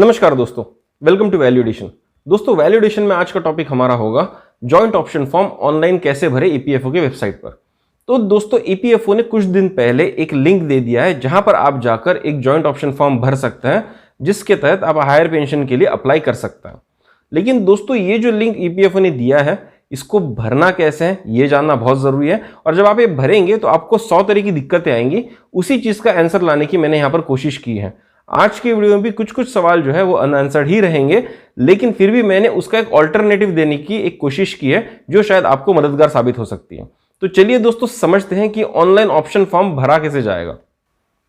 नमस्कार दोस्तों, welcome to value addition. दोस्तों वैल्यूडेशन में आज का टॉपिक हमारा होगा जॉइंट ऑप्शन फॉर्म ऑनलाइन कैसे भरे ईपीएफओ की वेबसाइट पर। तो दोस्तों ईपीएफओ ने कुछ दिन पहले एक लिंक दे दिया है जहां पर आप जाकर एक जॉइंट ऑप्शन फॉर्म भर सकते हैं, जिसके तहत आप हायर पेंशन के लिए अप्लाई कर सकते हैं। लेकिन दोस्तों ये जो लिंक ईपीएफओ ने दिया है, इसको भरना कैसे है ये जानना बहुत जरूरी है। और जब आप ये भरेंगे तो आपको 100 तरह की दिक्कतें आएंगी। उसी चीज का आंसर लाने की मैंने यहाँ पर कोशिश की है। आज की वीडियो में भी कुछ सवाल जो है वो अनआंसर्ड ही रहेंगे, लेकिन फिर भी मैंने उसका एक ऑल्टरनेटिव देने की एक कोशिश की है जो शायद आपको मददगार साबित हो सकती है। तो चलिए दोस्तों समझते हैं कि ऑनलाइन ऑप्शन फॉर्म भरा कैसे जाएगा।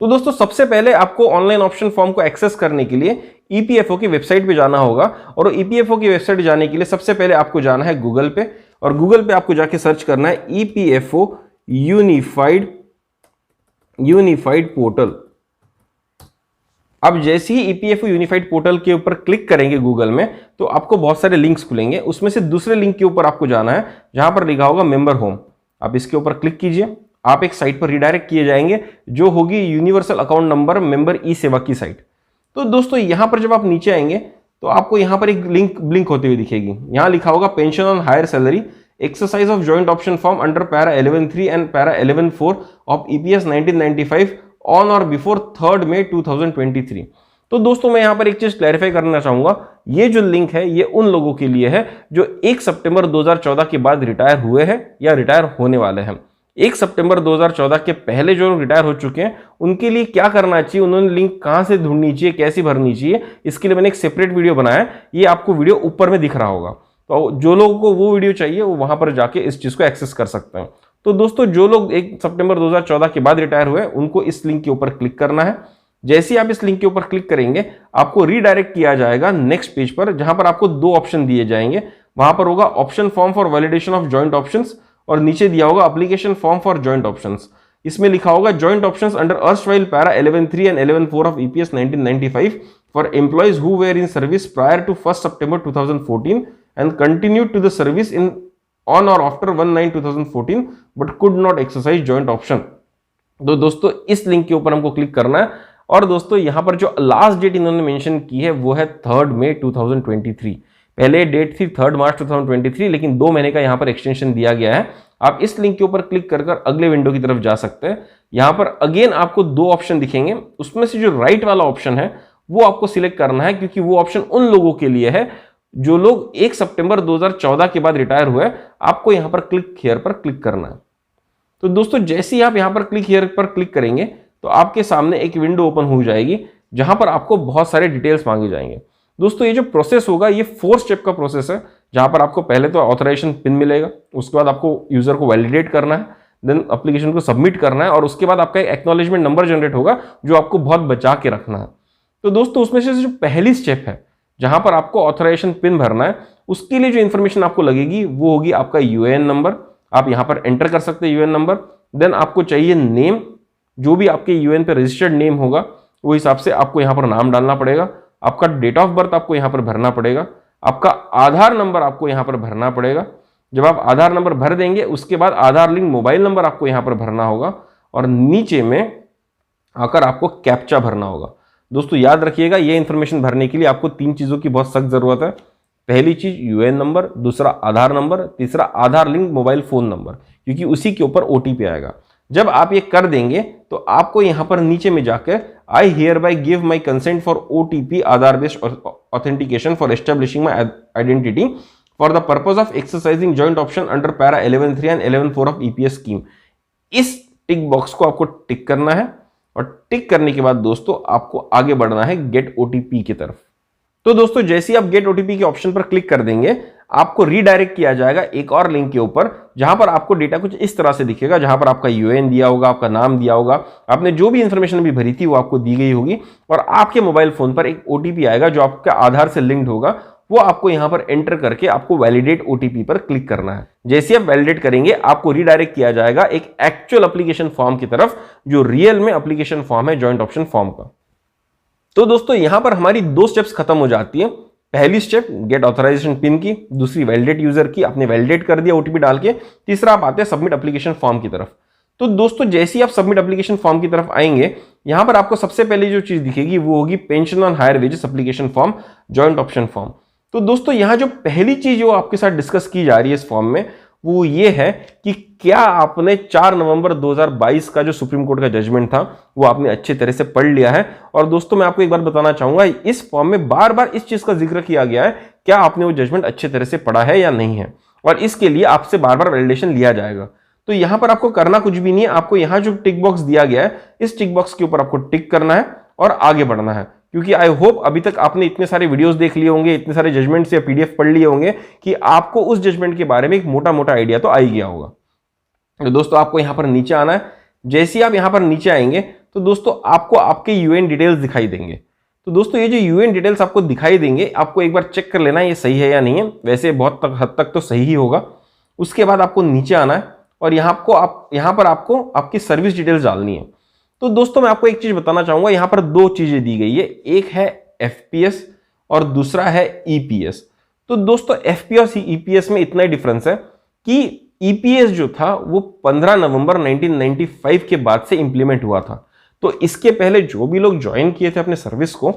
तो दोस्तों सबसे पहले आपको ऑनलाइन ऑप्शन फॉर्म को एक्सेस करने के लिए ईपीएफओ की वेबसाइट पे जाना होगा। और ईपीएफओ की वेबसाइट जाने के लिए सबसे पहले आपको जाना है गूगल पे, और गूगल पे आपको जाके सर्च करना है ईपीएफओ यूनिफाइड पोर्टल। अब जैसे ही ईपीएफओ यूनिफाइड पोर्टल के ऊपर क्लिक करेंगे गूगल में, तो आपको बहुत सारे लिंक्स खुलेंगे। उसमें से दूसरे लिंक के ऊपर आपको जाना है जहां पर लिखा होगा मेंबर होम। आप इसके ऊपर क्लिक कीजिए, आप एक साइट पर रिडायरेक्ट किए जाएंगे जो होगी यूनिवर्सल अकाउंट नंबर मेंबर ई सेवा की साइट। तो दोस्तों यहां पर जब आप नीचे आएंगे तो आपको यहां पर एक लिंक ब्लिंक होती हुई दिखेगी। यहां लिखा होगा pension on higher salary exercise of joint option form under para 11.3 and para 11.4 of EPS 1995 on or before 3 May 2023। तो दोस्तों मैं यहां पर एक चीज क्लैरिफाई करना चाहूंगा, ये जो लिंक है ये उन लोगों के लिए है जो 1 सितंबर 2014 के बाद रिटायर हुए हैं या रिटायर होने वाले हैं। 1 सितंबर 2014 के पहले जो रिटायर हो चुके हैं उनके लिए क्या करना चाहिए, उन्होंने लिंक कहां से ढूंढनी चाहिए, कैसी भरनी चाहिए, इसके लिए मैंने एक सेपरेट वीडियो बनाया है। ये आपको वीडियो ऊपर में दिख रहा होगा। तो जो लोगों को वो वीडियो चाहिए वो वहां पर जाके इस चीज को एक्सेस कर सकते हैं। तो दोस्तों जो लोग 1 सितंबर 2014 के बाद रिटायर हुए उनको इस लिंक के ऊपर क्लिक करना है। जैसे ही आप इस लिंक के ऊपर क्लिक करेंगे आपको रीडायरेक्ट किया जाएगा नेक्स्ट पेज पर, जहां पर आपको 2 ऑप्शन दिए जाएंगे। वहां पर होगा option form for validation of joint options और नीचे दिया होगा application form for joint options. इसमें लिखा होगा joint options under erstwhile para 11.3 and 11.4 of EPS 1995 for employees who were in service prior to 1 September 2014 and continued to the service in on or after 1/9/2014 but could not exercise joint option। तो दोस्तों इस link के ऊपर हमको click करना है। और दोस्तों यहां पर जो लास्ट डेट इन्होंने मेंशन की है वो है 3 मई 2023। पहले डेट थी 3 मार्च 2023, लेकिन 2 महीने का यहां पर एक्सटेंशन दिया गया है। आप इस लिंक के ऊपर क्लिक कर अगले विंडो की तरफ जा सकते हैं। यहां पर अगेन आपको 2 ऑप्शन दिखेंगे, उसमें से जो राइट वाला ऑप्शन है वो आपको सिलेक्ट करना है, क्योंकि वो ऑप्शन उन लोगों के लिए है जो लोग 1 सितंबर 2014 के बाद रिटायर हुए। आपको यहां पर क्लिक हियर पर क्लिक करना है। तो दोस्तों जैसे ही आप यहां पर क्लिक हियर पर क्लिक करेंगे तो आपके सामने एक विंडो ओपन हो जाएगी जहां पर आपको बहुत सारे डिटेल्स मांगे जाएंगे। दोस्तों ये जो प्रोसेस होगा ये 4 स्टेप का प्रोसेस है, जहां पर आपको पहले तो ऑथराइजेशन पिन मिलेगा, उसके बाद आपको यूजर को वैलिडेट करना है, देन एप्लीकेशन को सबमिट करना है, और उसके बाद आपका एक एक्नॉलेजमेंट नंबर जनरेट होगा जो आपको बहुत बचा के रखना है। तो दोस्तों उसमें से जो पहली स्टेप है जहां पर आपको ऑथराइजेशन पिन भरना है, उसके लिए जो इंफॉर्मेशन आपको लगेगी वो होगी आपका यूएएन नंबर। आप यहां पर एंटर कर सकते हैं यूएएन नंबर। देन आपको चाहिए नेम, जो भी आपके यूएएन पे रजिस्टर्ड नेम होगा वो हिसाब से आपको यहां पर नाम डालना पड़ेगा। आपका डेट ऑफ बर्थ आपको यहां पर भरना पड़ेगा। आपका आधार नंबर आपको यहां पर भरना पड़ेगा। जब आप आधार नंबर भर देंगे उसके बाद आधार लिंक मोबाइल नंबर आपको यहां पर भरना होगा, और नीचे में आकर आपको कैप्चा भरना होगा। दोस्तों याद रखिएगा ये इंफॉर्मेशन भरने के लिए आपको 3 चीजों की बहुत सख्त जरूरत है। पहली चीज यूएएन नंबर, दूसरा आधार नंबर, तीसरा आधार लिंक मोबाइल फोन नंबर, क्योंकि उसी के ऊपर ओटीपी आएगा। जब आप ये कर देंगे तो आपको यहां पर नीचे में जाकर I hear bye give my consent for OTP Aadhaar based authentication for establishing my identity for the purpose of exercising joint option under para 11.3 and 11.4 of EPS scheme, इस टिक बॉक्स को आपको टिक करना है। और टिक करने के बाद दोस्तों आपको आगे बढ़ना है गेट ओटीपी की तरफ। तो दोस्तों जैसे ही आप गेट ओटीपी के ऑप्शन पर क्लिक कर देंगे आपको रीडायरेक्ट किया जाएगा एक और लिंक के ऊपर, जहां पर आपको डेटा कुछ इस तरह से दिखेगा, जहां पर आपका यूएएन दिया होगा, आपका नाम दिया होगा, आपने जो भी इंफॉर्मेशन अभी भरी थी वो आपको दी गई होगी, और आपके मोबाइल फोन पर एक ओटीपी आएगा जो आपके आधार से लिंक्ड होगा। वो आपको यहां पर एंटर करके आपको वैलिडेट ओटीपी पर क्लिक करना है। जैसे आप वैलिडेट करेंगे आपको रीडायरेक्ट किया जाएगा एक एक्चुअल एप्लीकेशन फॉर्म की तरफ, जो रियल में एप्लीकेशन फॉर्म है जॉइंट ऑप्शन फॉर्म का। तो दोस्तों यहां पर हमारी 2 स्टेप्स खत्म हो जाती है। पहली स्टेप गेट ऑथराइजेशन पिन की, दूसरी वैलिडेट यूजर की, आपने वैलिडेट कर दिया ओटीपी डाल के, तीसरा आप आते हैं सबमिट एप्लीकेशन फॉर्म की तरफ। तो दोस्तों जैसे ही आप सबमिट एप्लीकेशन फॉर्म की तरफ आएंगे, यहां पर आपको सबसे पहले जो चीज दिखेगी वो होगी pension on higher wages application form, joint option form. तो दोस्तों यहां जो पहली चीज जो आपके साथ डिस्कस की जा रही है इस फॉर्म में, वो ये है कि क्या आपने 4 नवंबर 2022 का जो सुप्रीम कोर्ट का जजमेंट था वो आपने अच्छे तरह से पढ़ लिया है। और दोस्तों मैं आपको एक बार बताना चाहूंगा, इस फॉर्म में बार बार इस चीज का जिक्र किया गया है, क्या आपने वो जजमेंट अच्छे तरह से पढ़ा है या नहीं है, और इसके लिए आपसे बार बार वैलिडेशन लिया जाएगा। तो यहां पर आपको करना कुछ भी नहीं है, आपको यहां जो टिक बॉक्स दिया गया है इस टिक बॉक्स के ऊपर आपको टिक करना है और आगे बढ़ना है। क्योंकि आई होप अभी तक आपने इतने सारे वीडियोस देख लिए होंगे, इतने सारे जजमेंट्स या पीडीएफ पढ़ लिए होंगे कि आपको उस जजमेंट के बारे में एक मोटा मोटा आइडिया तो आ ही गया होगा। तो दोस्तों आपको यहां पर नीचे आना है। जैसे ही आप यहां पर नीचे आएंगे तो दोस्तों आपको आपके यूएन डिटेल्स दिखाई देंगे। तो दोस्तों ये जो यूएन डिटेल्स आपको दिखाई देंगे, आपको एक बार चेक कर लेना है ये सही है या नहीं है। वैसे बहुत हद तक तो सही ही होगा। उसके बाद आपको नीचे आना है और यहां पर आपको आपकी सर्विस डिटेल्स डालनी है। तो दोस्तों मैं आपको एक चीज बताना चाहूंगा, यहां पर दो चीजें दी गई है, एक है एफपीएस और दूसरा है ईपीएस। तो दोस्तों एफपीएस और ईपीएस में इतना ही डिफरेंस है कि ईपीएस जो था वो 15 नवंबर 1995 के बाद से इंप्लीमेंट हुआ था। तो इसके पहले जो भी लोग ज्वाइन किए थे अपने सर्विस को,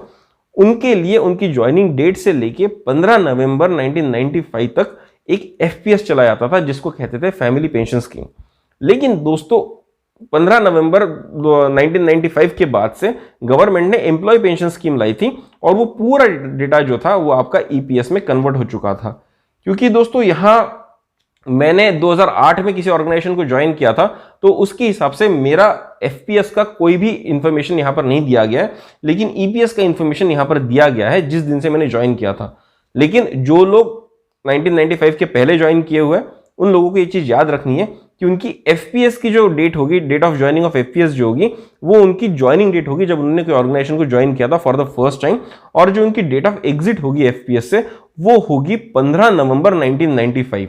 उनके लिए उनकी ज्वाइनिंग डेट से लेके 15 नवंबर 1995 तक एक एफपीएस चला जाता था जिसको कहते थे फैमिली पेंशन स्कीम। लेकिन दोस्तों 15 नवंबर 1995 के बाद से गवर्नमेंट ने एम्प्लॉय पेंशन स्कीम लाई थी और वो पूरा डेटा जो था वो आपका ईपीएस में कन्वर्ट हो चुका था। क्योंकि दोस्तों यहां मैंने 2008 में किसी ऑर्गेनाइजेशन को ज्वाइन किया था, तो उसके हिसाब से मेरा एफपीएस का कोई भी इंफॉर्मेशन यहां पर नहीं दिया गया है, लेकिन ईपीएस का इंफॉर्मेशन यहां पर दिया गया है जिस दिन से मैंने ज्वाइन किया था। लेकिन जो लोग 1995 के पहले ज्वाइन किए हुए हैं उन लोगों को ये चीज याद रखनी है कि उनकी एफपीएस की जो डेट होगी, date of joining of FPS जो होगी, वो उनकी ज्वाइनिंग डेट होगी जब उन्होंने कोई ऑर्गेनाइजेशन को ज्वाइन किया था फॉर द फर्स्ट टाइम। और जो उनकी डेट ऑफ एग्जिट होगी एफपीएस से वो होगी 15 नवंबर 1995।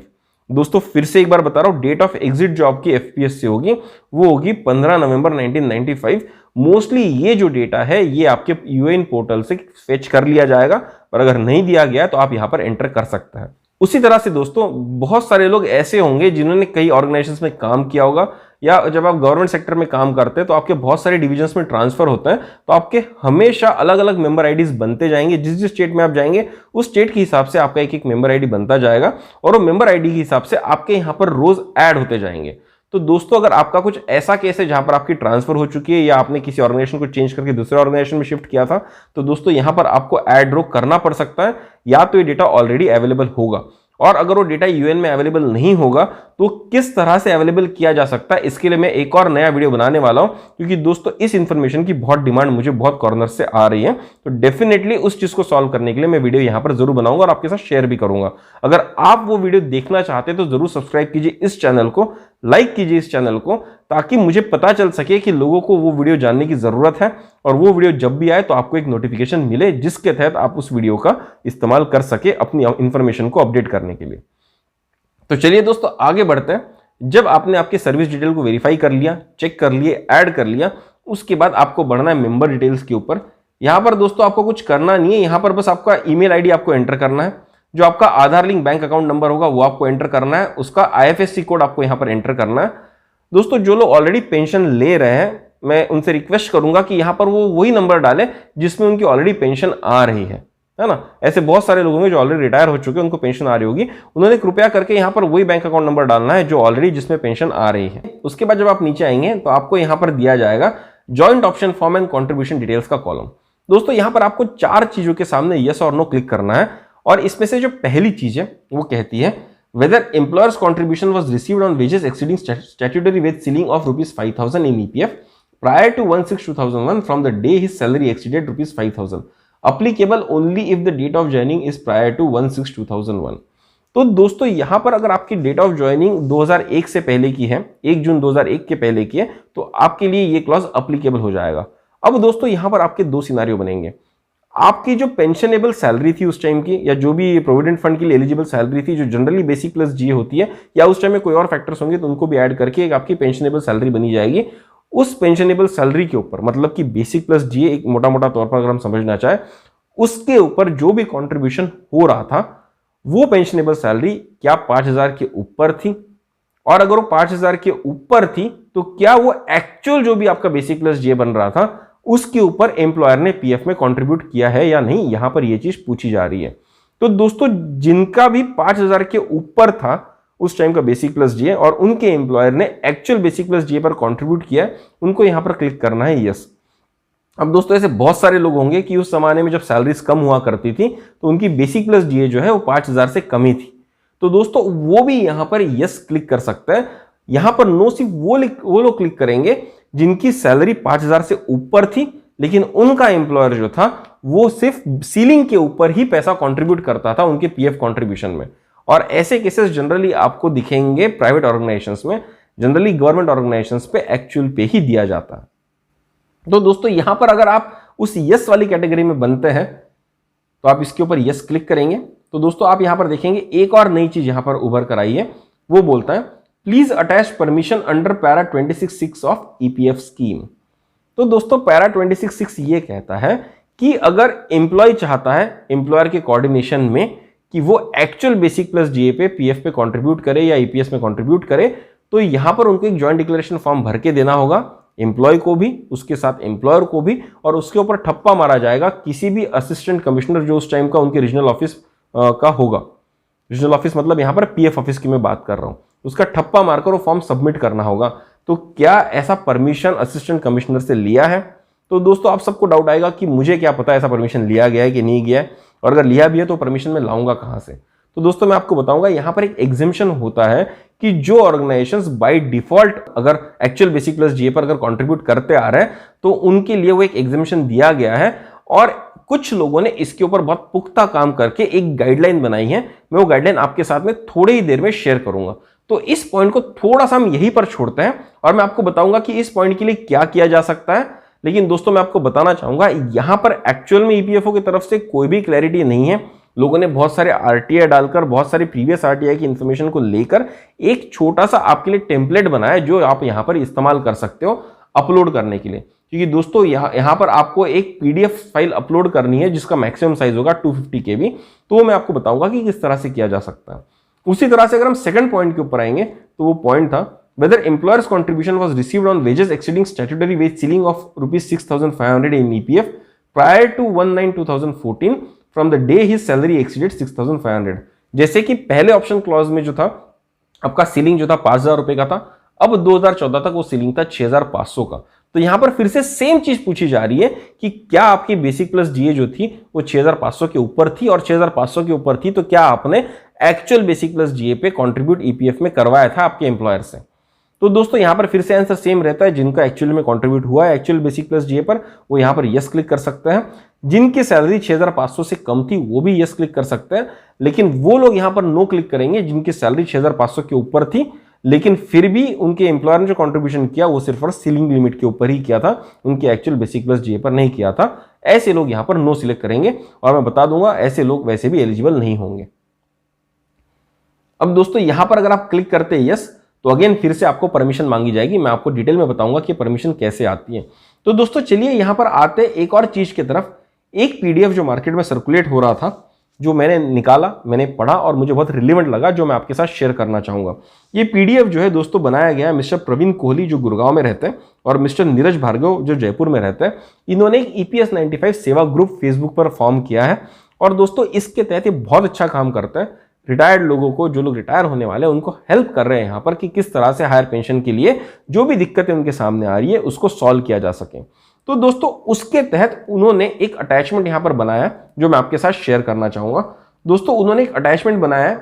दोस्तों फिर से एक बार बता रहा हूं, डेट ऑफ एग्जिट जो आपकी एफपीएस से होगी वो होगी 15 नवंबर 1995। मोस्टली ये जो डेटा है ये आपके यूएन पोर्टल से फेच कर लिया जाएगा, पर अगर नहीं दिया गया तो आप यहां पर एंटर कर सकते हैं। उसी तरह से दोस्तों बहुत सारे लोग ऐसे होंगे जिन्होंने कई ऑर्गेनाइजेशंस में काम किया होगा, या जब आप गवर्नमेंट सेक्टर में काम करते हैं तो आपके बहुत सारे डिविजन्स में ट्रांसफर होते हैं, तो आपके हमेशा अलग अलग मेंबर आईडीज बनते जाएंगे। जिस जिस स्टेट में आप जाएंगे उस स्टेट के हिसाब से आपका एक एक मेंबर आईडी बनता जाएगा और वो मेंबर आईडी के हिसाब से आपके यहाँ पर रोज ऐड होते जाएंगे। तो दोस्तों अगर आपका कुछ ऐसा केस है जहां पर आपकी ट्रांसफर हो चुकी है या आपने किसी ऑर्गेनाइजेशन को चेंज करके दूसरे ऑर्गेनाइजेशन में शिफ्ट किया था, तो दोस्तों यहां पर आपको ऐड रो करना पड़ सकता है, या तो ये डेटा ऑलरेडी अवेलेबल होगा। और अगर वो डेटा यूएन में अवेलेबल नहीं होगा तो किस तरह से अवेलेबल किया जा सकता है, इसके लिए मैं एक और नया वीडियो बनाने वाला हूं। क्योंकि दोस्तों इस इंफॉर्मेशन की बहुत डिमांड मुझे बहुत कॉर्नर से आ रही है, तो डेफिनेटली उस चीज को सॉल्व करने के लिए मैं वीडियो यहां पर जरूर बनाऊंगा और आपके साथ शेयर भी करूंगा। अगर आप वो वीडियो देखना चाहते हैं तो जरूर सब्सक्राइब कीजिए इस चैनल को, लाइक कीजिए इस चैनल को, ताकि मुझे पता चल सके कि लोगों को वो वीडियो जानने की जरूरत है और वो वीडियो जब भी आए तो आपको एक नोटिफिकेशन मिले जिसके तहत आप उस वीडियो का इस्तेमाल कर सके अपनी इंफॉर्मेशन को अपडेट करने के लिए। तो चलिए दोस्तों आगे बढ़ते हैं। जब आपने आपकी सर्विस डिटेल को वेरीफाई कर लिया, चेक कर लिए, ऐड कर लिया, उसके बाद आपको बढ़ना है मेंबर डिटेल्स के ऊपर। यहां पर दोस्तों आपको कुछ करना नहीं है, यहां पर बस आपका ईमेल आईडी आपको एंटर करना है, जो आपका आधार लिंक बैंक अकाउंट नंबर होगा वो आपको एंटर करना है, उसका आईएफएससी कोड आपको यहां पर एंटर करना है। दोस्तों जो लोग ऑलरेडी पेंशन ले रहे हैं मैं उनसे रिक्वेस्ट करूंगा कि यहां पर वो वही नंबर डालें जिसमें उनकी ऑलरेडी पेंशन आ रही है ना। ऐसे बहुत सारे लोग होंगे जो ऑलरेडी रिटायर हो चुके हैं, उनको पेंशन आ रही होगी, उन्होंने कृपया करके यहाँ पर वही बैंक अकाउंट नंबर डालना है जो ऑलरेडी जिसमें पेंशन आ रही है। उसके बाद जब आप नीचे आएंगे तो आपको यहाँ पर दिया जाएगा joint option form and contribution details का कॉलम। दोस्तों यहाँ पर आपको 4 चीजों के सामने यस और नो क्लिक करना है, और इसमें से जो पहली चीज है वो कहती है whether employer's contribution was received on wages exceeding statutory wage ceiling of ₹5,000 in EPF prior to 1/6/2001 from the day his salary exceeded ₹5,000 applicable only if the date of joining is prior to 1/6/2001। तो दोस्तों यहां पर अगर आपकी date of joining 2001 से पहले की है, 1 जून 2001 के पहले की है, तो आपके लिए ये क्लॉज अप्लीकेबल हो जाएगा। अब दोस्तों यहां पर आपके 2 सिनारियो बनेंगे। आपकी जो पेंशनेबल सैलरी थी उस टाइम की, या जो भी प्रोविडेंट फंड के लिए एलिजिबल सैलरी थी जो जनरली बेसिक प्लस जी होती है, या उस टाइम में कोई और फैक्टर्स होंगे तो उनको भी ऐड करके एक आपकी पेंशनेबल सैलरी बनी जाएगी। उस पेंशनेबल सैलरी के ऊपर, मतलब कि बेसिक प्लस जी एक मोटा मोटा तौर पर अगर हम समझना चाहे, उसके ऊपर जो भी कंट्रीब्यूशन हो रहा था वो पेंशनेबल सैलरी क्या 5,000 के ऊपर थी, और अगर वो 5,000 के ऊपर थी तो क्या वो एक्चुअल जो भी आपका बेसिक प्लस जीए बन रहा था उसके ऊपर एम्प्लॉयर ने पीएफ में कंट्रीब्यूट किया है या नहीं, यहां पर ये चीज पूछी जा रही है। तो दोस्तों जिनका भी 5,000 के ऊपर था उस टाइम का बेसिक प्लस जीए और उनके एम्प्लॉयर ने एक्चुअल बेसिक प्लस जीए पर कंट्रीब्यूट किया है, उनको यहां पर क्लिक करना है यस। अब दोस्तों ऐसे बहुत सारे लोग होंगे कि उस जमाने में जब सैलरीज कम हुआ करती थी तो उनकी बेसिक प्लस जीए जो है वो 5,000 से कम ही थी, तो दोस्तों वो भी यहां पर यस क्लिक कर सकता है। यहां पर नो सिर्फ वो लोग क्लिक करेंगे जिनकी सैलरी 5,000 से ऊपर थी लेकिन उनका एम्प्लॉयर जो था वो सिर्फ सीलिंग के ऊपर ही पैसा कंट्रीब्यूट करता था उनके पीएफ कंट्रीब्यूशन में। और ऐसे केसेस जनरली आपको दिखेंगे प्राइवेट ऑर्गेनाइजेशंस में, जनरली गवर्नमेंट ऑर्गेनाइजेशंस पे एक्चुअल पे ही दिया जाता है। तो दोस्तों यहां पर अगर आप उस यस वाली कैटेगरी में बनते हैं तो आप इसके ऊपर यस क्लिक करेंगे। तो दोस्तों आप यहां पर देखेंगे एक और नई चीज यहां पर उभर कर आई है, वो बोलता है please attach permission under para 26(6) of EPF scheme. तो दोस्तों पैरा 26(6) ये कहता है कि अगर एम्प्लॉय चाहता है एम्प्लॉयर के कोऑर्डिनेशन में कि वो एक्चुअल बेसिक प्लस जीए पे पीएफ पे कंट्रीब्यूट करे या ईपीएस में कंट्रीब्यूट करे तो यहां पर उनको एक जॉइंट डिक्लेरेशन फॉर्म भर के देना होगा, एम्प्लॉय को भी, उसके साथ एम्प्लॉयर को भी, और उसके ऊपर ठप्पा मारा जाएगा किसी भी असिस्टेंट कमिश्नर जो उस टाइम का उनके रीजनल ऑफिस का होगा। रीजनल ऑफिस मतलब यहां पर पीएफ ऑफिस की मैं बात कर रहा हूं, उसका ठप्पा मारकर वो फॉर्म सबमिट करना होगा। तो क्या ऐसा परमिशन असिस्टेंट कमिश्नर से लिया है? तो दोस्तों आप सबको डाउट आएगा कि मुझे क्या पता ऐसा परमिशन लिया गया है कि नहीं गया है, और अगर लिया भी है तो परमिशन मैं लाऊंगा कहां से? तो दोस्तों मैं आपको बताऊंगा यहां पर एक एग्जेम्पशन होता है कि जो ऑर्गेनाइजेशंस बाय डिफॉल्ट अगर एक्चुअल बेसिक प्लस जीए पर अगर कंट्रीब्यूट करते आ रहे हैं तो उनके लिए वो एक एग्जेम्पशन दिया गया है, और कुछ लोगों ने इसके ऊपर बहुत पुख्ता काम करके एक गाइडलाइन बनाई है। मैं वो गाइडलाइन आपके साथ में थोड़ी ही देर में शेयर करूंगा। तो इस पॉइंट को थोड़ा सा हम यहीं पर छोड़ते हैं और मैं आपको बताऊंगा कि इस पॉइंट के लिए क्या किया जा सकता है। लेकिन दोस्तों मैं आपको बताना चाहूंगा यहां पर एक्चुअल में ईपीएफओ की तरफ से कोई भी क्लैरिटी नहीं है। लोगों ने बहुत सारे आरटीआई डालकर, बहुत सारे प्रीवियस आरटीआई की इंफॉर्मेशन को लेकर एक छोटा सा आपके लिए टेम्पलेट बनाया जो आप यहां पर इस्तेमाल कर सकते हो अपलोड करने के लिए। क्योंकि दोस्तों यहां पर आपको एक पीडीएफ फाइल अपलोड करनी है जिसका मैक्सिमम साइज होगा 250 KB, तो मैं आपको बताऊंगा कि किस तरह से किया जा सकता है। उसी तरह से अगर हम सेकंड पॉइंट के ऊपर आएंगे तो वो पॉइंट था whether employer's contribution was received on wages exceeding statutory wage ceiling of rupees 6,500 in EPF prior to 1/9/2014 from the day his salary exceeded 6,500। जैसे कि पहले ऑप्शन क्लॉज में जो था आपका सीलिंग जो था 5,000 रुपए का था, अब 2014 तक वो सीलिंग था 6,500 का। तो यहां पर फिर से सेम चीज पूछी जा रही है कि क्या आपकी बेसिक प्लस जीए जो थी वो 6,500 के ऊपर थी, और 6,500 के ऊपर थी तो क्या आपने एक्चुअल बेसिक प्लस जीए पे कंट्रीब्यूट ईपीएफ में करवाया था आपके एम्प्लॉयर से? तो दोस्तों यहां पर फिर से आंसर सेम रहता है, जिनका एक्चुअल में कंट्रीब्यूट हुआ है एक्चुअल बेसिक प्लस जीए पर वो यहां पर यस क्लिक कर सकते हैं। जिनकी सैलरी 6,500 से कम थी वो भी यस क्लिक कर सकते हैं, लेकिन वो लोग यहां पर नो क्लिक करेंगे जिनकी सैलरी 6,500 के ऊपर थी लेकिन फिर भी उनके एम्प्लॉयर ने जो कंट्रीब्यूशन किया वो सिर्फ और सीलिंग लिमिट के ऊपर ही किया था, उनके एक्चुअल बेसिक प्लस जीए पर नहीं किया था। ऐसे लोग यहां पर नो सिलेक्ट करेंगे और मैं बता दूंगा ऐसे लोग वैसे भी एलिजिबल नहीं होंगे। अब दोस्तों यहां पर अगर आप क्लिक करते हैं यस तो अगेन फिर से आपको परमिशन मांगी जाएगी। मैं आपको डिटेल में बताऊंगा कि परमिशन कैसे आती है। तो दोस्तों चलिए यहां पर आते एक और चीज की तरफ। एक पीडीएफ जो मार्केट में सर्कुलेट हो रहा था, जो मैंने निकाला, मैंने पढ़ा और मुझे बहुत रिलेवेंट लगा, जो मैं आपके साथ शेयर करना चाहूंगा। ये पीडीएफ जो है दोस्तों बनाया गया है मिस्टर प्रवीण कोहली जो गुड़गांव में रहते हैं और मिस्टर नीरज भार्गव जो जयपुर में रहते हैं। इन्होंने एक EPS 95 सेवा ग्रुप फेसबुक पर फॉर्म किया है और दोस्तों इसके तहत ये बहुत अच्छा काम करता है। रिटायर्ड लोगों को, जो लोग रिटायर होने वाले हैं उनको हेल्प कर रहे हैं यहाँ पर कि किस तरह से हायर पेंशन के लिए जो भी दिक्कतें उनके सामने आ रही है उसको सॉल्व किया जा सके। तो दोस्तों उसके तहत उन्होंने एक अटैचमेंट यहाँ पर बनाया जो मैं आपके साथ शेयर करना चाहूंगा। दोस्तों उन्होंने एक अटैचमेंट बनाया है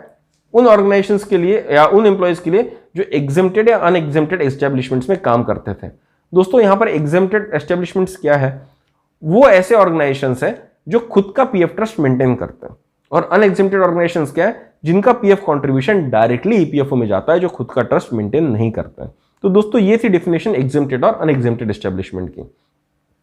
उन ऑर्गेनाइजेशंस के लिए या उन एम्प्लॉयज के लिए जो एग्जेम्प्टेड या अनएग्जेम्प्टेड एस्टेब्लिशमेंट्स में काम करते थे। दोस्तों यहाँ पर एग्जेम्प्टेड एस्टेब्लिशमेंट्स क्या है? वो ऐसे ऑर्गेनाइजेशंस है जो खुद का पीएफ ट्रस्ट मेंटेन करते हैं, और अनएग्जेम्प्टेड ऑर्गेनाइजेशंस क्या है? जिनका पीएफ कंट्रीब्यूशन डायरेक्टली ईपीएफओ में जाता है, जो खुद का ट्रस्ट मेंटेन नहीं करते हैं। तो दोस्तों ये थी डेफिनेशन एग्जेम्प्टेड और अनएग्जेम्प्टेड एस्टेब्लिशमेंट की।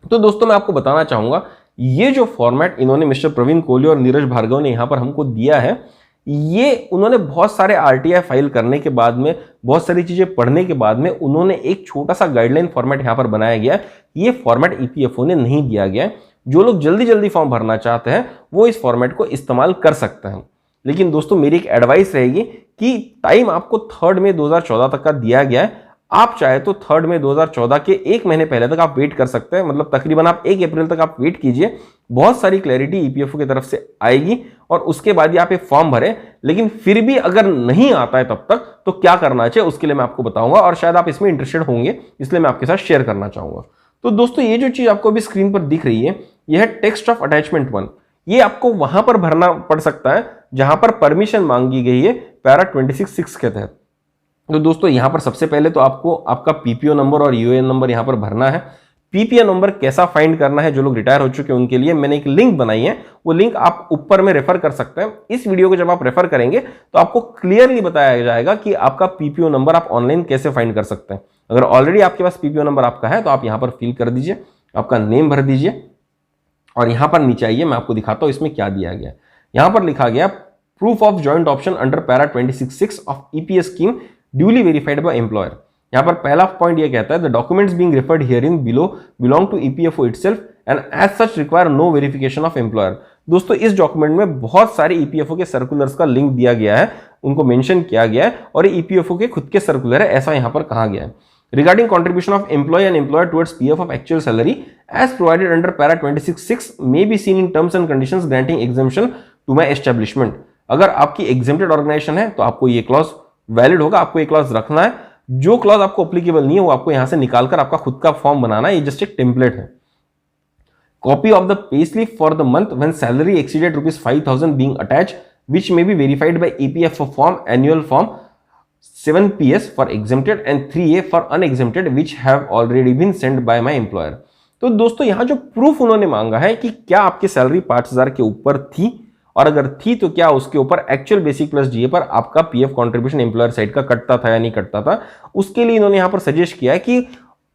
तो दोस्तों मैं आपको बताना चाहूंगा ये जो फॉर्मेट इन्होंने मिस्टर प्रवीण कोहली और नीरज भार्गव ने यहां पर हमको दिया है, ये उन्होंने बहुत सारे आरटीआई फाइल करने के बाद में, बहुत सारी चीजें पढ़ने के बाद में उन्होंने एक छोटा सा गाइडलाइन फॉर्मेट यहां पर बनाया गया है। ये फॉर्मेट ईपीएफओ ने नहीं दिया गया है। जो लोग जल्दी जल्दी फॉर्म भरना चाहते हैं वो इस फॉर्मेट को इस्तेमाल कर सकते हैं। लेकिन दोस्तों मेरी एक एडवाइस रहेगी कि टाइम आपको 3 मई 2014 तक का दिया गया है। आप चाहे तो 3 मई 2014 के 1 महीने पहले तक आप वेट कर सकते हैं, मतलब तकरीबन आप 1 अप्रैल तक आप वेट कीजिए। बहुत सारी क्लैरिटी ईपीएफओ की तरफ से आएगी और उसके बाद ही आप एक फॉर्म भरें। लेकिन फिर भी अगर नहीं आता है तब तक तो क्या करना चाहिए उसके लिए मैं आपको बताऊंगा, और शायद आप इसमें इंटरेस्टेड होंगे, इसलिए मैं आपके साथ शेयर करना चाहूंगा। तो दोस्तों ये जो चीज आपको अभी स्क्रीन पर दिख रही है, यह है टेक्स्ट ऑफ अटैचमेंट 1। ये आपको वहां पर भरना पड़ सकता है जहां पर परमिशन मांगी गई है पैरा 26(6) के तहत। तो दोस्तों यहां पर सबसे पहले तो आपको आपका पीपीओ नंबर और यूएएन नंबर यहां पर भरना है। पीपीओ नंबर कैसा फाइंड करना है, जो लोग रिटायर हो चुके हैं उनके लिए मैंने एक लिंक बनाई है, वो लिंक आप ऊपर में रेफर कर सकते हैं। इस वीडियो को जब आप रेफर करेंगे तो आपको क्लियरली बताया जाएगा कि आपका पीपीओ नंबर आप ऑनलाइन कैसे फाइंड कर सकते हैं। अगर ऑलरेडी आपके पास पीपीओ नंबर आपका है तो आप यहां पर फिल कर दीजिए, आपका नेम भर दीजिए और यहां पर नीचे आइए, मैं आपको दिखाता हूं इसमें क्या दिया गया। यहां पर लिखा गया proof of joint option under para 26(6) of EPS scheme duly verified by employer. यहां पर पहला पॉइंट ये कहता है the documents being referred herein below belong to EPFO itself and as such require no verification of employer. दोस्तों इस document में बहुत सारे ईपीएफओ के सर्कुलर्स का लिंक दिया गया है, उनको मेंशन किया गया है और ये ईपीएफओ के खुद के सर्कुलर है, ऐसा यहां पर कहा गया है। Regarding contribution of employee and employer towards PF of actual salary as provided under para 26(6) may be seen in terms and conditions granting exemption to my establishment। अगर आपकी exempted organization है तो आपको ये क्लॉज वैलिड होगा, आपको ये clause रखना है। जो क्लॉज आपको अप्लीकेबल नहीं है वो आपको यहां से निकालकर आपका खुद का फॉर्म बनाना है, ये जस्ट एक टेम्पलेट है। Copy of the payslip for the month when salary exceeded ₹5,000 being attached, which may be verified by EPFO form, annual form 7PS for exempted and 3A for unexempted which have already been sent by my employer। तो दोस्तों यहां जो proof उन्होंने मांगा है कि क्या आपकी सैलरी 5,000 के ऊपर थी, और अगर थी तो क्या उसके ऊपर एक्चुअल बेसिक प्लस जीए पर आपका पीएफ कंट्रीब्यूशन एम्प्लॉयर साइड का कटता था या नहीं कटता था। उसके लिए इन्होंने यहां पर सजेस्ट किया है कि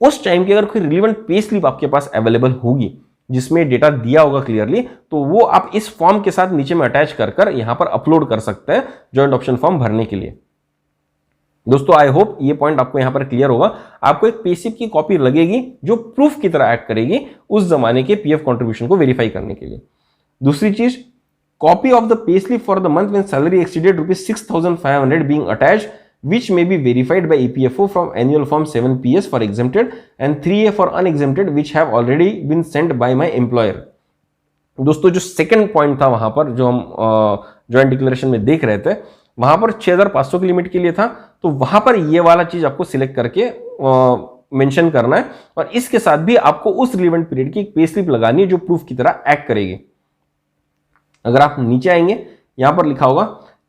उस टाइम की अगर कोई रिलेवेंट पे स्लिप आपके पास अवेलेबल होगी जिसमें डेटा दिया होगा क्लियरली, तो वो आप इस फॉर्म के साथ नीचे में अटैच कर यहां पर अपलोड कर सकते हैं जॉइंट ऑप्शन फॉर्म भरने के लिए। दोस्तों आई होप ये पॉइंट आपको यहां पर क्लियर होगा। आपको एक पेस्लिप की कॉपी लगेगी जो प्रूफ की तरह एक्ट करेगी उस जमाने के पीएफ कंट्रीब्यूशन को वेरीफाई करने के लिए। दूसरी चीज, copy of the payslip for the month when salary exceeded ₹6,500 being attached which may be verified by EPFO from annual form 7PS for exempted and 3A for unexempted which have already been sent by my employer। दोस्तों जो second point था वहां पर जो हम joint declaration में देख रहे थे, वहां पर 6,500 की लिमिट के लिए था, तो वहां पर ये वाला चीज आपको सिलेक्ट करके मेंशन करना है और इसके साथ भी आपको उस रिलेवेंट पीरियड की एक पे स्लिप लगानी है जो प्रूफ की तरह एक्ट करेगी। अगर आप नीचे आएंगे यहां पर लिखा होगा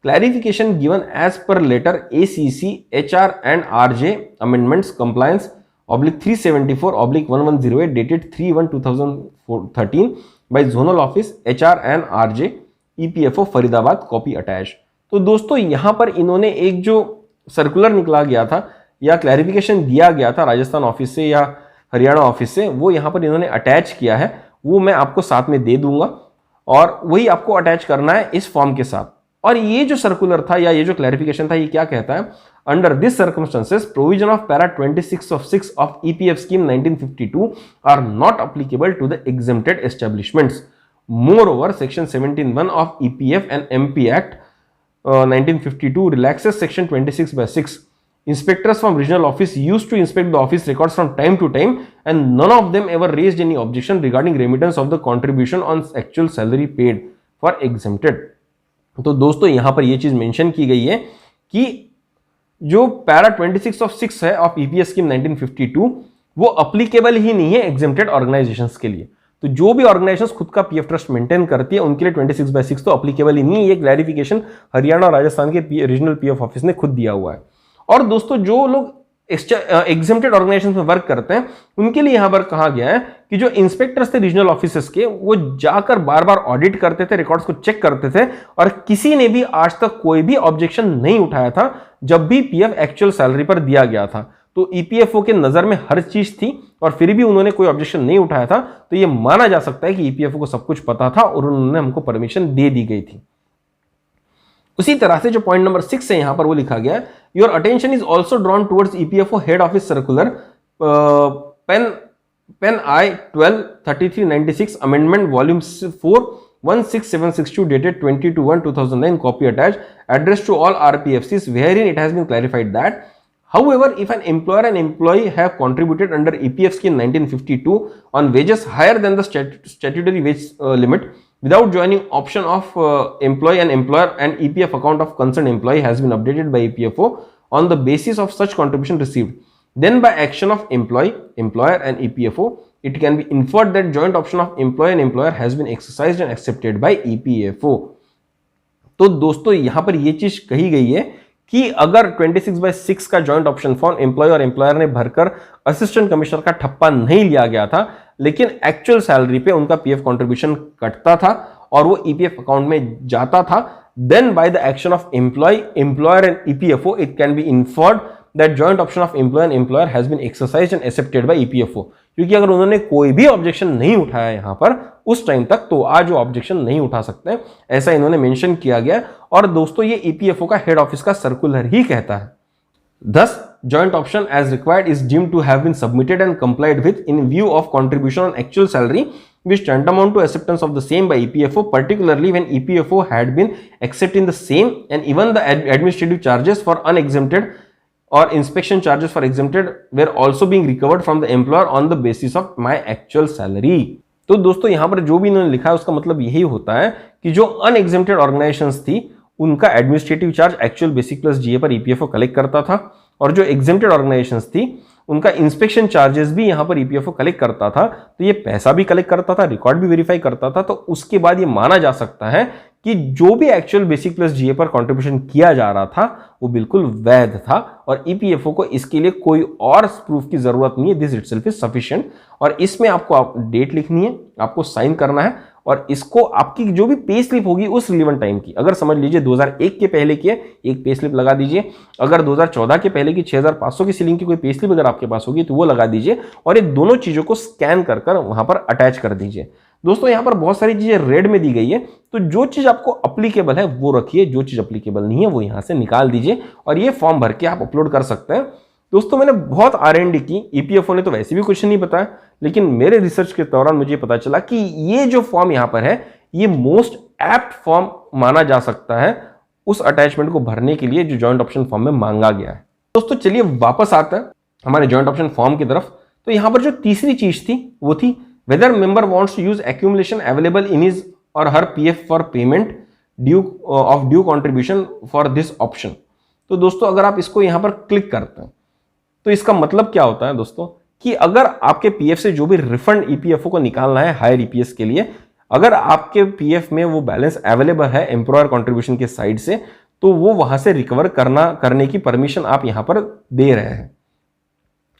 clarification given as per letter ACC HR and RJ amendments compliance /374/1108 dated 3/1/2013 by zonal office HR and RJ EPFO Faridabad, copy attach. तो दोस्तों यहां पर इन्होंने एक जो सर्कुलर निकला गया था या क्लैरिफिकेशन दिया गया था राजस्थान ऑफिस से या हरियाणा ऑफिस से, वो यहां पर इन्होंने अटैच किया है, वो मैं आपको साथ में दे दूंगा और वही आपको अटैच करना है इस फॉर्म के साथ। और ये जो सर्कुलर था या ये जो क्लैरिफिकेशन था ये क्या कहता है, under this circumstances provision of para 26(6) of EPF scheme 1952 are not applicable to the exempted establishments. More section 17(1) of EPF and MP act 1952 relaxes section 26/6. Inspectors from regional office used to inspect the office records from time to time and none of them ever raised any objection regarding remittance of the contribution on actual salary paid for exempted। तो दोस्तों यहां पर यह चीज mention की गई है कि जो पैरा 26(6) है ऑफ EPS स्कीम 1952 वो अप्लीकेबल ही नहीं है एग्जेम्प्टेड ऑर्गेनाइजेशंस के लिए। तो जो भी ऑर्गेनाइजेशंस खुद का पीएफ ट्रस्ट मेंटेन करती है उनके लिए 26/6 तो अप्लीकेबल ही नहीं है। ये क्लैरिफिकेशन हरियाणा और राजस्थान के रीजनल पीएफ ऑफिस ने खुद दिया हुआ है। और दोस्तों जो लोग एग्जेम्प्टेड ऑर्गेनाइजेशन में वर्क करते हैं उनके लिए यहां पर कहा गया है कि जो इंस्पेक्टर्स थे रीजनल ऑफिसेस के, वो जाकर बार बार ऑडिट करते थे, रिकॉर्ड्स को चेक करते थे और किसी ने भी आज तक कोई भी ऑब्जेक्शन नहीं उठाया था जब भी पीएफ एक्चुअल सैलरी पर दिया गया था। तो ईपीएफओ के नजर में हर चीज थी और फिर भी उन्होंने कोई ऑब्जेक्शन नहीं उठाया था, तो यह माना जा सकता है कि ईपीएफओ को सब कुछ पता था और उन्होंने हमको परमिशन दे दी गई थी। उसी तरह से जो पॉइंट नंबर 6 है यहां पर वो लिखा गया है your attention is also drawn towards EPFO head office circular pen I 12/3396 amendment volume 4 16762 dated 20/1/2009, copy attached, addressed to all RPFCs, wherein it has been clarified that however, if an employer and employee have contributed under EPF scheme 1952 on wages higher than the statutory wage limit without joining option of employee and employer, and EPF account of concerned employee has been updated by EPFO on the basis of such contribution received, then by action of employee, employer and EPFO, it can be inferred that joint option of employee and employer has been exercised and accepted by EPFO. तो दोस्तों यहां पर यह चीज कही गई है कि अगर 26/6 का जॉइंट ऑप्शन फॉर्म एम्प्लॉय और एम्प्लॉयर ने भरकर असिस्टेंट कमिश्नर का ठप्पा नहीं लिया गया था, लेकिन एक्चुअल सैलरी पे उनका पीएफ कंट्रीब्यूशन कटता था और वो ईपीएफ अकाउंट में जाता था, then by the action of employ, employer and EPFO it can be inferred that joint option of employ and employer has been exercised and accepted by EPFO. क्योंकि अगर उन्होंने कोई भी ऑब्जेक्शन नहीं उठाया यहां पर उस टाइम तक, तो आज वो ऑब्जेक्शन नहीं उठा सकते, ऐसा इन्होंने मेंशन किया गया। और दोस्तों ये ईपीएफओ का हेड ऑफिस का सर्कुलर ही कहता है। Thus, joint option as required is deemed to have been submitted and complied with in view of contribution on actual salary, which tantamount to acceptance of the same by EPFO, particularly when EPFO had been accepting the same, and even the administrative charges for unexempted or inspection charges for exempted were also being recovered from the employer on the basis of my actual salary. तो दोस्तों यहां पर जो भी इन्होंने लिखा है उसका मतलब यही होता है कि जो अनएग्जेम्प्टेड ऑर्गेनाइजेशंस थी उनका administrative charge actual basic plus GA पर ईपीएफओ कलेक्ट करता था, और जो एग्जेम्प्टेड ऑर्गेनाइजेशंस थी उनका इंस्पेक्शन चार्जेस भी यहां पर ईपीएफओ कलेक्ट करता था। तो ये पैसा भी कलेक्ट करता था, रिकॉर्ड भी वेरीफाई करता था। तो उसके बाद ये माना जा सकता है कि जो भी एक्चुअल बेसिक प्लस जीए पर कंट्रीब्यूशन किया जा रहा था वो बिल्कुल वैध था, और ईपीएफओ को इसके लिए कोई और प्रूफ की जरूरत नहीं है। This itself is sufficient. और इसमें आपको डेट लिखनी है, आपको साइन करना है, और इसको आपकी जो भी पे स्लिप होगी उस रिलेवेंट टाइम की, अगर समझ लीजिए 2001 के पहले की है एक पे स्लिप लगा दीजिए, अगर 2014 के पहले की 6500 की सीलिंग की कोई पे स्लिप अगर आपके पास होगी तो वो लगा दीजिए, और ये दोनों चीजों को स्कैन कर कर वहां पर अटैच कर दीजिए। दोस्तों यहां पर बहुत सारी चीजें रेड में दी गई है, तो जो चीज आपको अप्लीकेबल है वो रखिए, जो चीज अप्लीकेबल नहीं है वो यहां से निकाल दीजिए, और ये फॉर्म भर के आप अपलोड कर सकते हैं। दोस्तों मैंने बहुत R&D की, ईपीएफओ ने तो वैसे भी क्वेश्चन नहीं बताया, लेकिन मेरे रिसर्च के दौरान मुझे पता चला कि ये जो फॉर्म यहां पर है ये मोस्ट एप्ट फॉर्म माना जा सकता है उस अटैचमेंट को भरने के लिए जो जॉइंट ऑप्शन फॉर्म में मांगा गया है। दोस्तों चलिए वापस आते हैं हमारे जॉइंट ऑप्शन फॉर्म की तरफ। तो यहां पर जो तीसरी चीज थी वो थी whether member wants to use accumulation available in his और her PF for payment due contribution for this option. तो दोस्तों अगर आप इसको यहां पर क्लिक करते हैं तो इसका मतलब क्या होता है दोस्तों, कि अगर आपके पीएफ से जो भी रिफंड ईपीएफओ को निकालना है हायर ईपीएस के लिए, अगर आपके पीएफ में वो बैलेंस अवेलेबल है एम्प्लॉयर कंट्रीब्यूशन के साइड से, तो वो वहां से रिकवर करने की परमिशन आप यहां पर दे रहे हैं।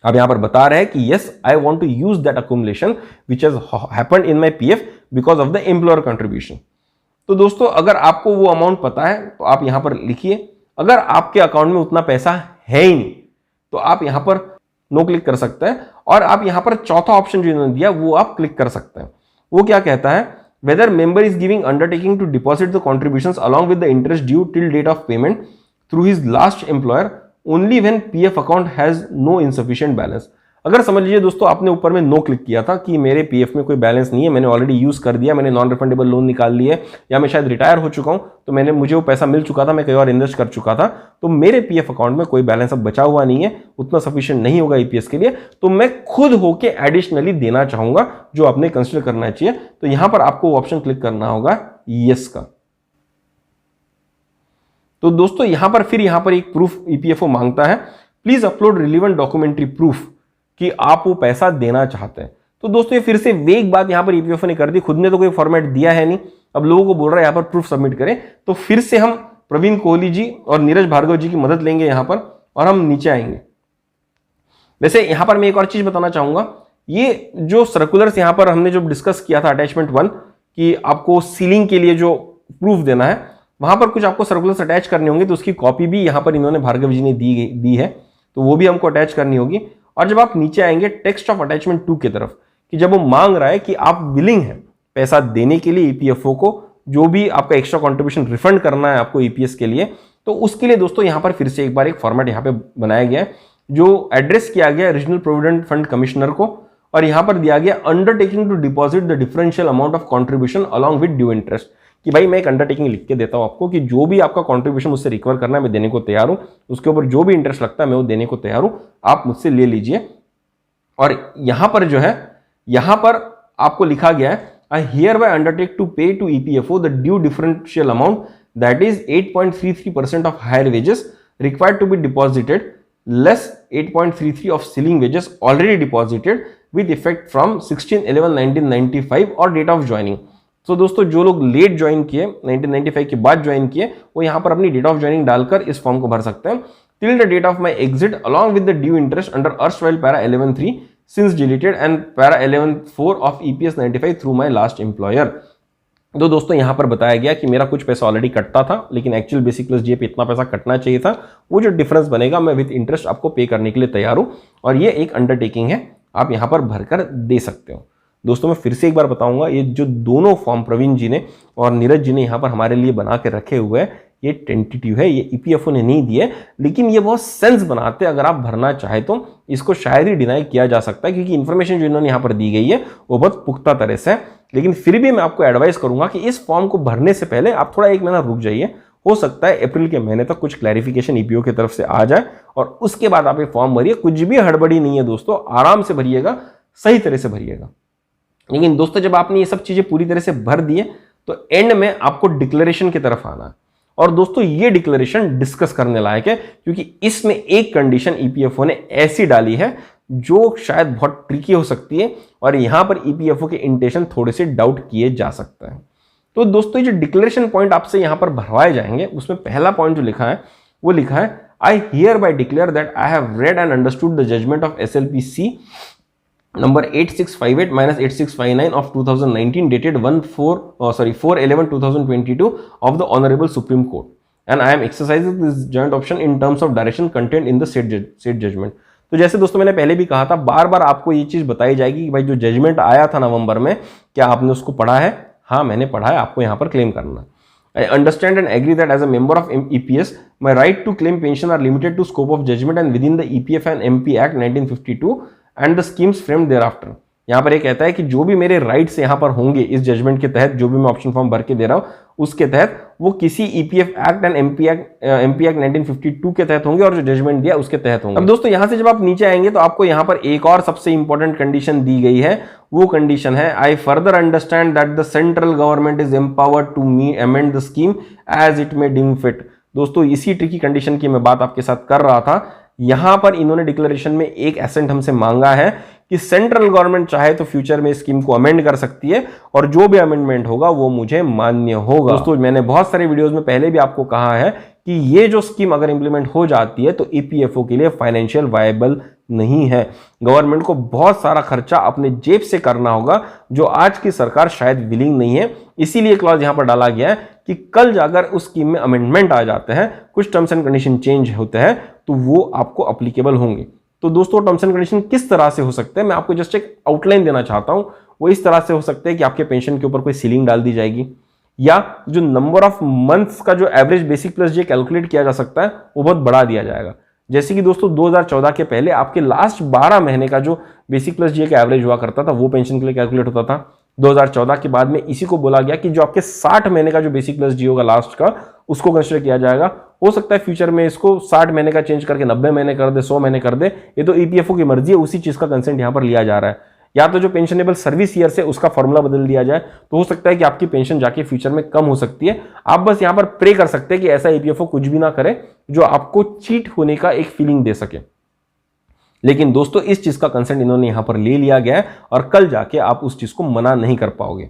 आप यहां पर बता रहे हैं कि yes I want to use that accumulation which has happened in my PF because of the employer contribution. तो दोस्तों अगर आपको वो अमाउंट पता है तो आप यहां पर लिखिए, अगर आपके अकाउंट में उतना पैसा है ही नहीं तो आप यहां पर नो क्लिक कर सकते हैं, और आप यहां पर चौथा ऑप्शन जो इन्होंने दिया वो आप क्लिक कर सकते हैं। वो क्या कहता है, whether member is giving undertaking to deposit the contributions along with the interest due till date of payment through his last employer only when PF account has no insufficient balance. अगर समझ लीजिए दोस्तों आपने ऊपर में नो क्लिक किया था कि मेरे पीएफ में कोई बैलेंस नहीं है, मैंने ऑलरेडी यूज कर दिया, मैंने नॉन रिफंडेबल लोन निकाल लिए, या मैं शायद रिटायर हो चुका हूं तो मुझे वो पैसा मिल चुका था, मैं कहीं और इन्वेस्ट कर चुका था, तो मेरे पीएफ अकाउंट में कोई बैलेंस अब बचा हुआ नहीं है, उतना सफिशिएंट नहीं होगा ईपीएस के लिए, तो मैं खुद होके एडिशनली देना चाहूंगा, जो आपने कंसिडर करना चाहिए। तो यहां पर आपको ऑप्शन क्लिक करना होगा यस का। तो दोस्तों यहां पर एक प्रूफ ईपीएफओ मांगता है, please upload relevant documentary proof कि आप वो पैसा देना चाहते हैं। तो दोस्तों ये फिर से वेग बात यहां पर ईपीएफओ ने कर दी, खुद ने तो कोई फॉर्मेट दिया है नहीं, अब लोगों को बोल रहा है यहां पर प्रूफ सबमिट करें। तो फिर से हम प्रवीण कोहली जी और नीरज भार्गव जी की मदद लेंगे यहां पर, और हम नीचे आएंगे। वैसे यहां पर मैं एक और चीज बताना चाहूंगा, ये जो सर्कुलर्स यहां पर हमने जो डिस्कस किया था अटैचमेंट 1 कि आपको सीलिंग के लिए जो प्रूफ देना है, वहां पर कुछ आपको सर्कुलर्स अटैच करने होंगे, तो उसकी कॉपी भी यहां पर इन्होंने भार्गव जी ने दी है, तो वो भी हमको अटैच करनी होगी। और जब आप नीचे आएंगे टेक्स्ट ऑफ अटैचमेंट 2 की तरफ, कि जब वो मांग रहा है कि आप विलिंग है पैसा देने के लिए ईपीएफओ को, जो भी आपका एक्स्ट्रा कंट्रीब्यूशन रिफंड करना है आपको ईपीएस के लिए, तो उसके लिए दोस्तों यहां पर फिर से एक बार एक फॉर्मेट यहां पे बनाया गया है, जो एड्रेस किया गया रीजनल प्रोविडेंट फंड कमिश्नर को, और यहां पर दिया गया undertaking to deposit the differential amount of contribution along with due interest, कि भाई मैं एक अंडरटेकिंग लिख के देता हूं आपको कि जो भी आपका कंट्रीब्यूशन मुझसे रिकवर करना है मैं देने को तैयार हूं, उसके ऊपर जो भी इंटरेस्ट लगता है मैं वो देने को तैयार हूं, आप मुझसे ले लीजिए। और यहां पर जो है, यहां पर आपको लिखा गया है I hereby undertake to pay to EPFO the due differential amount that is 8.33% of higher wages required to be deposited less 8.33 of ceiling wages already deposited with effect from 16/11/1995 और डेट ऑफ ज्वाइनिंग। तो दोस्तों जो लोग late join किए 1995 के बाद join किए वो यहां पर अपनी डेट ऑफ ज्वाइनिंग डालकर इस फॉर्म को भर सकते हैं। Till the date of my exit along with the due interest under erstwhile para 11.3 since deleted and para 11.4 of EPS 95 through my last employer. तो दोस्तों यहां पर बताया गया कि मेरा कुछ पैसा ऑलरेडी कटता था लेकिन एक्चुअल बेसिक प्लस जीए पे इतना पैसा कटना चाहिए था, वो जो डिफरेंस बनेगा मैं विद इंटरेस्ट आपको पे करने के लिए तैयार हूं और ये एक अंडरटेकिंग है, आप यहां पर भरकर दे सकते हो। दोस्तों मैं फिर से एक बार बताऊंगा, ये जो दोनों फॉर्म प्रवीण जी ने और नीरज जी ने यहां पर हमारे लिए बना के रखे हुए हैं ये टेंटेटिव है, ये ईपीएफओ ने नहीं दिए, लेकिन ये बहुत सेंस बनाते हैं। अगर आप भरना चाहे तो इसको शायद ही डिनाई किया जा सकता है क्योंकि इन्फॉर्मेशन जो इन्होंने यहां पर दी गई है वो बहुत पुख्ता तरह से है। लेकिन फिर भी मैं आपको एडवाइस करूंगा कि इस फॉर्म को भरने से पहले आप थोड़ा 1 महीना रुक जाइए, हो सकता है अप्रैल के महीने तक कुछ क्लैरिफिकेशन ईपीओ की तरफ से आ जाए और उसके बाद आप ये फॉर्म भरिए। कुछ भी हड़बड़ी नहीं है दोस्तों, आराम से भरिएगा, सही तरह से भरिएगा। लेकिन दोस्तों जब आपने ये सब चीजें पूरी तरह से भर दिए तो एंड में आपको डिक्लेरेशन की तरफ आना है। और दोस्तों ये डिक्लेरेशन डिस्कस करने लायक है क्योंकि इसमें एक कंडीशन ईपीएफओ ने ऐसी डाली है जो शायद बहुत ट्रिकी हो सकती है और यहां पर ईपीएफओ के इंटेंशन थोड़े से डाउट किए जा सकते हैं। तो दोस्तों ये जो डिक्लेरेशन पॉइंट आपसे यहां पर भरवाए जाएंगे उसमें पहला पॉइंट जो लिखा है वो लिखा है I hereby declare that I have read and understood the judgment of SLPC number 8658-8659 of 2019 dated 4/11/2022 of the Honorable Supreme Court and I am exercising this joint option in terms of direction contained in the said judgment। तो जैसे दोस्तों मैंने पहले भी कहा था, बार बार आपको ये चीज बताई जाएगी कि भाई जो जजमेंट आया था नवंबर में, क्या आपने उसको पढ़ा है? हाँ मैंने पढ़ा है, आपको यहाँ पर क्लेम करना है। I understand and agree that as a member of EPS, my right to claim pension are limited to scope of judgment and within the EPF and MP Act 1952 and the schemes framed thereafter। यहाँ पर ये कहता है कि जो भी मेरे rights यहाँ पर होंगे इस जजमेंट के तहत, जो भी मैं ऑप्शन फॉर्म भर के दे रहा हूँ उसके तहत, वो किसी EPF act and MP act 1952 के तहत होंगे और जो जजमेंट दिया उसके तहत होंगे। अब दोस्तों यहाँ से जब आप नीचे आएंगे तो आपको यहाँ पर एक और सबसे इंपॉर्टेंट कंडीशन दी गई है। वो कंडीशन है I further understand that the central government is empowered to amend the scheme as it may deem fit. दोस्तों इसी ट्रिकी कंडीशन की मैं बात आपके साथ कर रहा था। यहां पर इन्होंने डिक्लेरेशन में एक एसेंट हमसे मांगा है कि सेंट्रल गवर्नमेंट चाहे तो फ्यूचर में स्कीम को अमेंड कर सकती है और जो भी अमेंडमेंट होगा वो मुझे मान्य होगा। दोस्तों मैंने बहुत सारे वीडियोस में पहले भी आपको कहा है कि ये जो स्कीम अगर इंप्लीमेंट हो जाती है तो ईपीएफओ के लिए फाइनेंशियल वायबल नहीं है। गवर्नमेंट को बहुत सारा खर्चा अपने जेब से करना होगा जो आज की सरकार शायद विलिंग नहीं है। इसीलिए क्लॉज यहां पर डाला गया है कि कल जाकर उस स्कीम में अमेंडमेंट आ जाते हैं, कुछ टर्म्स एंड कंडीशन चेंज होते हैं तो वो आपको अप्लीकेबल होंगे। तो दोस्तों टर्म्स एंड कंडीशन किस तरह से हो सकते हैं मैं आपको जस्ट एक आउटलाइन देना चाहता हूं। वो इस तरह से हो सकते हैं कि आपके पेंशन के ऊपर कोई सीलिंग डाल दी जाएगी या जो नंबर ऑफ मंथ्स का जो एवरेज बेसिक प्लस जे कैलकुलेट किया जा सकता है वो बहुत बढ़ा दिया जाएगा। जैसे कि दोस्तों 2014 के पहले आपके लास्ट 12 महीने का जो बेसिक प्लस जे का एवरेज हुआ करता था वो पेंशन के लिए कैलकुलेट होता था। 2014 के बाद में इसी को बोला गया कि जो आपके 60 महीने का जो बेसिक प्लस जी होगा लास्ट का उसको कंसिडर किया जाएगा। हो सकता है फ्यूचर में इसको 60 महीने का चेंज करके 90 महीने कर दे, 100 महीने कर दे, ये तो ईपीएफओ की मर्जी है, उसी चीज का कंसेंट यहां पर लिया जा रहा है। या तो जो पेंशनेबल सर्विस ईयर से उसका फॉर्मूला बदल दिया जाए तो हो सकता है कि आपकी पेंशन जाके फ्यूचर में कम हो सकती है। आप बस यहां पर प्रे कर सकते हैं कि ऐसा ईपीएफओ कुछ भी ना करे जो आपको चीट होने का एक फीलिंग दे सके। लेकिन दोस्तों इस चीज का कंसेंट इन्होंने यहां पर ले लिया गया है और कल जाके आप उस चीज को मना नहीं कर पाओगे।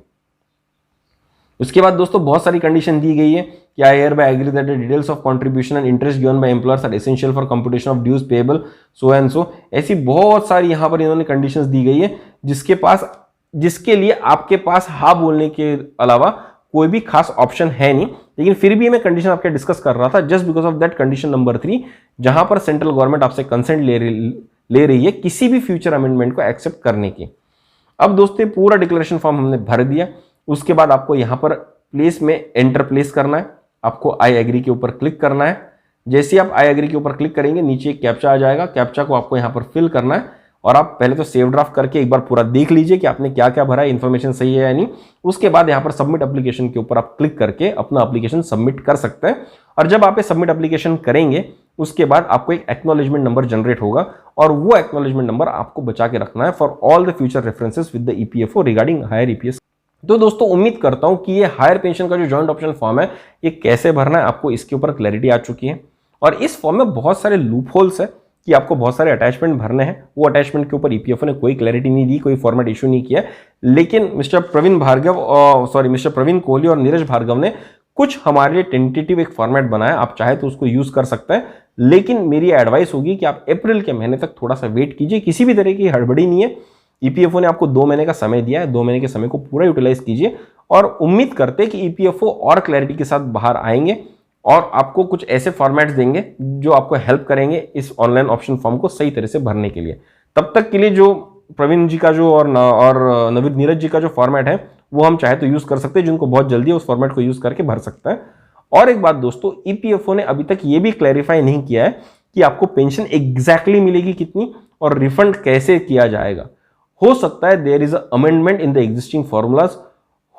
उसके बाद दोस्तों बहुत सारी कंडीशन दी गई है कि I hereby agree that the details of contribution and interest given by employers are essential for computation of dues payable so and so. ऐसी बहुत सारी यहां पर इन्होंने कंडीशंस दी गई है जिसके लिए आपके पास हाँ बोलने के अलावा कोई भी खास ऑप्शन है नहीं। लेकिन फिर भी मैं कंडीशन आपके डिस्कस कर रहा था just because of that condition number 3 जहां पर सेंट्रल गवर्नमेंट आपसे कंसेंट ले रही है किसी भी फ्यूचर अमेंडमेंट को एक्सेप्ट करने की। अब दोस्तों पूरा डिक्लेरेशन फॉर्म हमने भर दिया। उसके बाद आपको यहां पर प्लेस में एंटर प्लेस करना है, आपको आई एग्री के ऊपर क्लिक करना है। जैसे आप आई एग्री के ऊपर क्लिक करेंगे नीचे एक कैप्चा आ जाएगा, कैप्चा को आपको यहां पर फिल करना है और आप पहले तो सेव ड्राफ्ट करके एक बार पूरा देख लीजिए कि आपने क्या क्या भरा है, इन्फॉर्मेशन सही है या नहीं। उसके बाद यहाँ पर सबमिट एप्लीकेशन के ऊपर आप क्लिक करके अपना एप्लीकेशन सबमिट कर सकते हैं। और जब आप ये सबमिट एप्लीकेशन करेंगे उसके बाद आपको एक एक्नॉलेजमेंट नंबर जनरेट होगा और वो एक्नॉलेजमेंट नंबर आपको बचा के रखना है for all the future references with the EPFO regarding higher EPS. तो दोस्तों उम्मीद करता हूं कि ये हायर पेंशन का जो जॉइंट ऑप्शन फॉर्म है ये कैसे भरना है आपको इसके ऊपर क्लैरिटी आ चुकी है। और इस फॉर्म में बहुत सारे लूप होल्स है कि आपको बहुत सारे अटैचमेंट भरने हैं। वो अटैचमेंट के ऊपर ईपीएफओ ने कोई क्लैरिटी नहीं दी, कोई फॉर्मेट इशू नहीं किया। लेकिन मिस्टर प्रवीण कोहली और नीरज भार्गव ने कुछ हमारे लिए टेंटेटिव एक फॉर्मेट बनाया, आप चाहे तो उसको यूज कर सकते हैं। लेकिन मेरी एडवाइस होगी कि आप अप्रैल के महीने तक थोड़ा सा वेट कीजिए, किसी भी तरह की हड़बड़ी नहीं है। ईपीएफओ ने आपको 2 महीने का समय दिया है, 2 महीने के समय को पूरा यूटिलाइज कीजिए और उम्मीद करते हैं कि ईपीएफओ और क्लैरिटी के साथ बाहर आएंगे और आपको कुछ ऐसे फॉर्मेट्स देंगे जो आपको हेल्प करेंगे इस ऑनलाइन ऑप्शन फॉर्म को सही तरह से भरने के लिए। तब तक के लिए जो प्रवीण जी का जो और नवीन नीरज जी का जो फॉर्मेट है वो हम चाहे तो यूज कर सकते हैं, जिनको बहुत जल्दी उस फॉर्मेट को यूज करके भर सकते हैं। और एक बात दोस्तों, ईपीएफओ ने अभी तक ये भी क्लैरिफाई नहीं किया है कि आपको पेंशन एग्जैक्टली मिलेगी कितनी और रिफंड कैसे किया जाएगा। हो सकता है there is amendment in the existing formulas,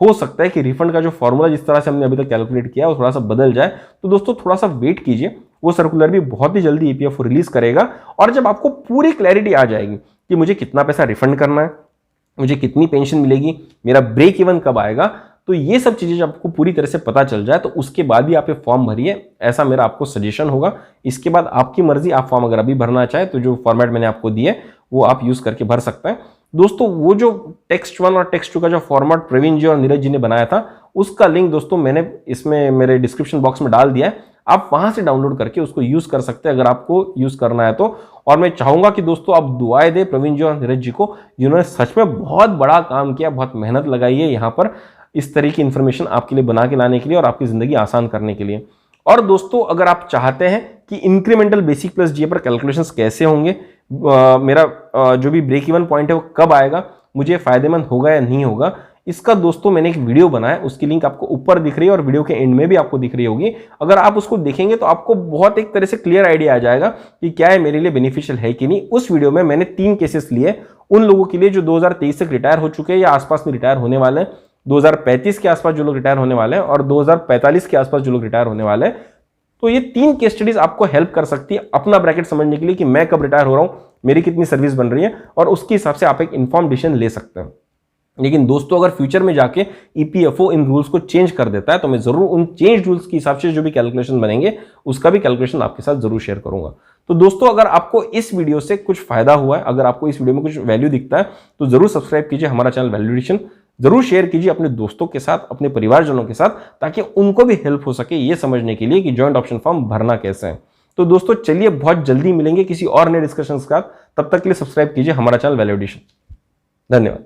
हो सकता है कि रिफंड का जो फॉर्मूला जिस तरह से हमने अभी तक कैलकुलेट किया वो थोड़ा सा बदल जाए। तो दोस्तों थोड़ा सा वेट कीजिए, वो सर्कुलर भी बहुत ही जल्दी ईपीएफओ रिलीज करेगा। और जब आपको पूरी क्लैरिटी आ जाएगी कि मुझे कितना पैसा रिफंड करना है, मुझे कितनी पेंशन मिलेगी, मेरा ब्रेक इवन कब आएगा, तो ये सब चीजें जब आपको पूरी तरह से पता चल जाए तो उसके बाद ही आप ये फॉर्म भरिए, ऐसा मेरा आपको सजेशन होगा। इसके बाद आपकी मर्जी, आप फॉर्म अगर अभी भरना चाहे तो जो फॉर्मेट मैंने आपको दिए वो आप यूज करके भर सकते हैं। दोस्तों वो जो टेक्स्ट 1 और टेक्स्ट 2 का जो फॉर्मेट प्रवीण जी और नीरज जी ने बनाया था उसका लिंक दोस्तों मैंने इसमें मेरे डिस्क्रिप्शन बॉक्स में डाल दिया है, आप वहां से डाउनलोड करके उसको यूज कर सकते हैं अगर आपको यूज करना है तो। और मैं चाहूंगा कि दोस्तों आप दुआएं दें प्रवीण जी और नीरज जी को, जिन्होंने सच में बहुत बड़ा काम किया, बहुत मेहनत लगाई है यहाँ पर इस तरह की इंफॉर्मेशन आपके लिए बना के लाने के लिए और आपकी जिंदगी आसान करने के लिए। और दोस्तों अगर आप चाहते हैं कि इंक्रीमेंटल बेसिक प्लस जीए पर कैलकुलेशंस कैसे होंगे, मेरा जो भी ब्रेक इवन पॉइंट है वो कब आएगा, मुझे फायदेमंद होगा या नहीं होगा, इसका दोस्तों मैंने एक वीडियो बनाया, उसकी लिंक आपको ऊपर दिख रही है और वीडियो के एंड में भी आपको दिख रही होगी। अगर आप उसको देखेंगे तो आपको बहुत एक तरह से क्लियर आइडिया आ जाएगा कि क्या है मेरे लिए बेनिफिशियल है कि नहीं। उस वीडियो में मैंने 3 केसेस लिए उन लोगों के लिए जो 2023 तक रिटायर हो चुके हैं या आसपास में रिटायर होने वाले हैं, 2035 के आसपास जो लोग रिटायर होने वाले हैं और 2045 के आसपास जो लोग रिटायर होने वाले हैं। तो ये 3 केस स्टडीज आपको हेल्प कर सकती है अपना ब्रैकेट समझने के लिए कि मैं कब रिटायर हो रहा हूं, मेरी कितनी सर्विस बन रही है, और उसके हिसाब से आप एक इन्फॉर्म डिसीजन ले सकते हैं। लेकिन दोस्तों अगर फ्यूचर में जाके ईपीएफओ इन रूल्स को चेंज कर देता है तो मैं जरूर उन चेंज रूल्स के हिसाब से जो भी कैलकुलेशन बनेंगे उसका भी कैलकुलेशन आपके साथ जरूर शेयर करूंगा। तो दोस्तों अगर आपको इस वीडियो से कुछ फायदा हुआ है, अगर आपको इस वीडियो में कुछ वैल्यू दिखता है तो जरूर सब्सक्राइब कीजिए हमारा चैनल वैल्यू एडिशन, जरूर शेयर कीजिए अपने दोस्तों के साथ, अपने परिवारजनों के साथ, ताकि उनको भी हेल्प हो सके ये समझने के लिए कि जॉइंट ऑप्शन फॉर्म भरना कैसे है। तो दोस्तों चलिए बहुत जल्दी मिलेंगे किसी और नए डिस्कशन के साथ, तब तक के लिए सब्सक्राइब कीजिए हमारा चैनल वैल्यू एडिशन। धन्यवाद।